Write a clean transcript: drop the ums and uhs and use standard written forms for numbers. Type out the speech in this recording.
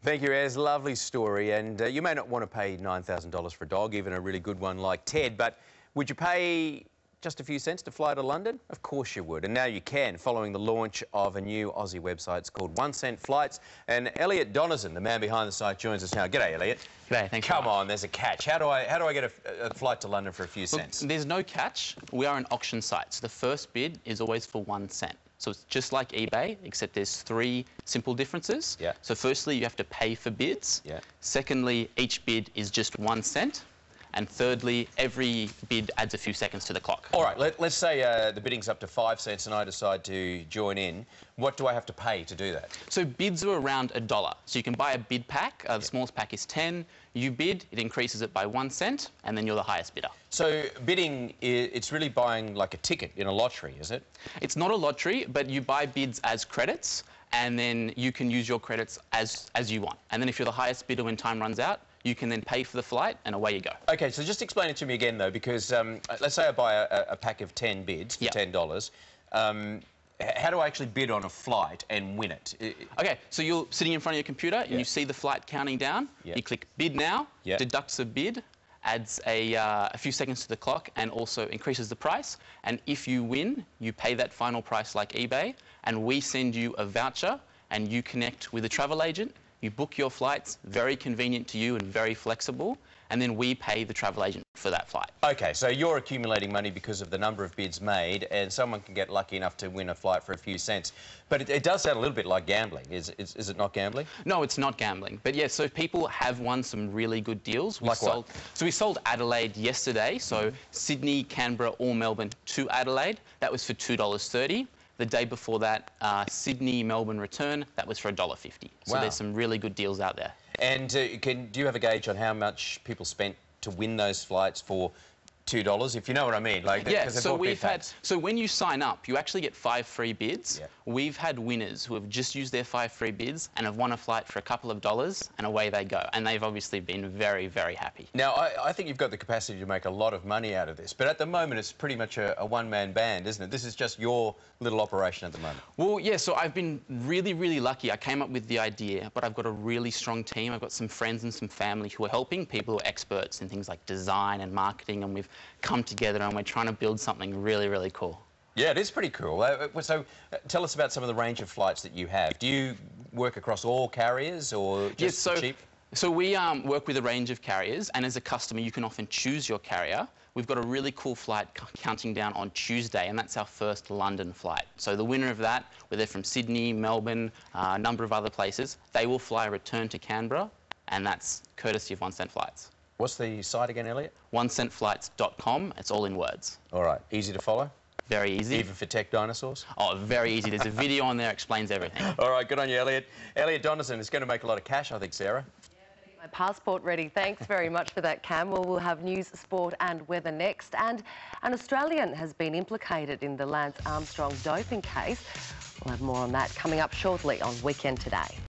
Thank you, Ez. Lovely story. And you may not want to pay $9,000 for a dog, even a really good one like Ted, but would you pay just a few cents to fly to London? Of course you would. And now you can, following the launch of a new Aussie website. It's called 1 Cent Flights. And Elliot Donnison, the man behind the site, joins us now. G'day, Elliot. G'day, thanks. Come on, there's a catch. How do I get a flight to London for a few cents? There's no catch. We are an auction site, so the first bid is always for 1 cent. So it's just like eBay, except there's 3 simple differences. Yeah. So firstly, you have to pay for bids. Yeah. Secondly, each bid is just 1 cent. And thirdly, every bid adds a few seconds to the clock. All right, let's say the bidding's up to 5 cents and I decide to join in. What do I have to pay to do that? So bids are around $1. So you can buy a bid pack. The smallest pack is 10. You bid, it increases it by 1 cent, and then you're the highest bidder. So bidding, it's really buying like a ticket in a lottery, is it? It's not a lottery, but you buy bids as credits, and then you can use your credits as you want. And then if you're the highest bidder when time runs out, you can then pay for the flight, and away you go. OK, so just explain it to me again, though, because let's say I buy a pack of 10 bids for $10. How do I actually bid on a flight and win it? OK, so you're sitting in front of your computer and you see the flight counting down. You click bid now, deducts a bid, adds a few seconds to the clock and also increases the price. And if you win, you pay that final price like eBay, and we send you a voucher and you connect with a travel agent. You book your flights, very convenient to you and very flexible, and then we pay the travel agent for that flight. OK, so you're accumulating money because of the number of bids made, and someone can get lucky enough to win a flight for a few cents. But it does sound a little bit like gambling. Is it not gambling? No, it's not gambling. But yeah, so people have won some really good deals. Like what? So we sold Adelaide yesterday, so Sydney, Canberra or Melbourne to Adelaide. That was for $2.30. The day before that, Sydney, Melbourne return, that was for $1.50. So there's some really good deals out there. And do you have a gauge on how much people spent to win those flights for $2, if you know what I mean? Like, yeah, so when you sign up, you actually get 5 free bids. We've had winners who have just used their 5 free bids and have won a flight for a couple of dollars, and away they go. And they've obviously been very, very happy. Now, I think you've got the capacity to make a lot of money out of this, but at the moment it's pretty much a one-man band, isn't it? This is just your little operation at the moment. Well, yeah, so I've been really, really lucky. I came up with the idea, but I've got a really strong team. I've got some friends and some family who are helping, people who are experts in things like design and marketing, and we've come together and we're trying to build something really, really cool. Yeah, it is pretty cool. So tell us about some of the range of flights that you have. Do you work across all carriers or just cheap? So we work with a range of carriers, and as a customer you can often choose your carrier. We've got a really cool flight counting down on Tuesday, and that's our first London flight. So the winner of that, whether from Sydney, Melbourne, a number of other places, they will fly a return to Canberra, and that's courtesy of 1 Cent Flights. What's the site again, Elliot? 1centflights.com. It's all in words. All right. Easy to follow? Very easy. Even for tech dinosaurs? Oh, very easy. There's a video on there that explains everything. All right, good on you, Elliot. Elliot Donnison is going to make a lot of cash, I think, Sarah. My passport ready. Thanks very much for that, Cam. Well, we'll have news, sport and weather next. And an Australian has been implicated in the Lance Armstrong doping case. We'll have more on that coming up shortly on Weekend Today.